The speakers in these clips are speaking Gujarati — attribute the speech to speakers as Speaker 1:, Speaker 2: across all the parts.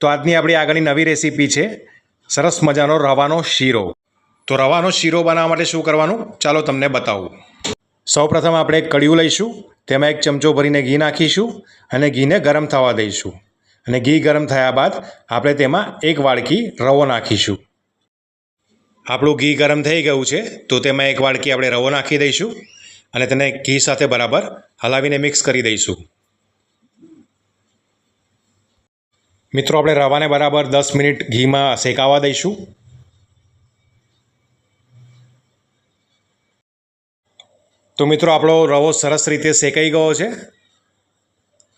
Speaker 1: તો આજની આપણી આગળની નવી રેસીપી છે સરસ મજાનો રવાનો શીરો. તો રવાનો શીરો બનાવવા માટે શું કરવાનું ચાલો તમને બતાવું. સૌપ્રથમ આપણે એક કડિયું લઈશું, તેમાં 1 ચમચો ભરીને ઘી નાખીશું અને ઘીને ગરમ થવા દઈશું. અને ઘી ગરમ થયા બાદ આપણે તેમાં 1 વાડકી રવો નાખીશું. આપણું ઘી ગરમ થઈ ગયું છે તો તેમાં 1 વાડકી આપણે રવો નાખી દઈશું અને તેને ઘી સાથે બરાબર હલાવીને મિક્સ કરી દઈશું. મિત્રો આપણે રવાને બરાબર 10 મિનિટ ઘીમાં શેકાવા દઈશું. તો મિત્રો આપણો રવો સરસ રીતે શેકાઈ ગયો છે,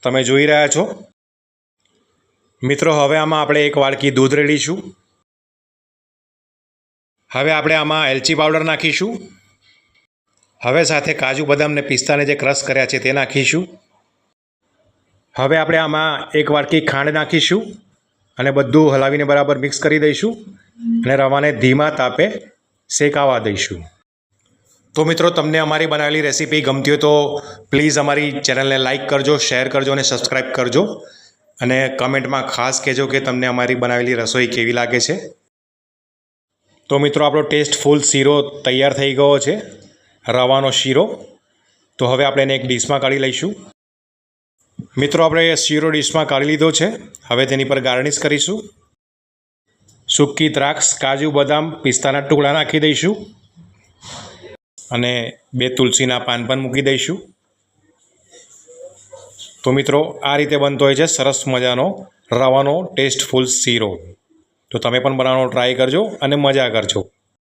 Speaker 1: તમે જોઈ રહ્યા છો. મિત્રો હવે આમાં આપણે 1 વાડકી દૂધ રેડીશું. હવે આપણે આમાં એલચી પાવડર નાખીશું. હવે સાથે કાજુ બદામ ને પિસ્તાને જે ક્રશ કર્યા છે તે નાખીશું. હવે આપણે આમાં 1 વાડકી ખાંડ નાખીશું અને બધું હલાવીને બરાબર મિક્સ કરી દઈશું અને રવાને ધીમા તાપે શેકાવા દઈશું. તો મિત્રો તમને અમારી બનાવેલી રેસીપી ગમતી હોય તો પ્લીઝ અમારી ચેનલને લાઇક કરજો, શેર કરજો અને સબસ્ક્રાઈબ કરજો અને કમેન્ટમાં ખાસ કહેજો કે તમને અમારી બનાવેલી રસોઈ કેવી લાગે છે. તો મિત્રો આપણો ટેસ્ટફુલ શીરો તૈયાર થઈ ગયો છે, રવાનો શીરો. તો હવે આપણે એને એક ડીશમાં કાઢી લઈશું. મિત્રો આપણે શીરો ડીશમાં કાઢી લીધો છે. હવે તેની પર ગાર્નિશ કરીશું. સૂકી દ્રાક્ષ, કાજુ બદામ, પિસ્તાના ટુકડા નાખી દઈશું અને 2 તુલસીના પાન પણ મૂકી દઈશું. તો મિત્રો આ રીતે બનતો હોય છે સરસ મજાનો રવાનો ટેસ્ટફુલ શીરો. તો તમે પણ બનાવવાનો ટ્રાય કરજો અને મજા કરજો.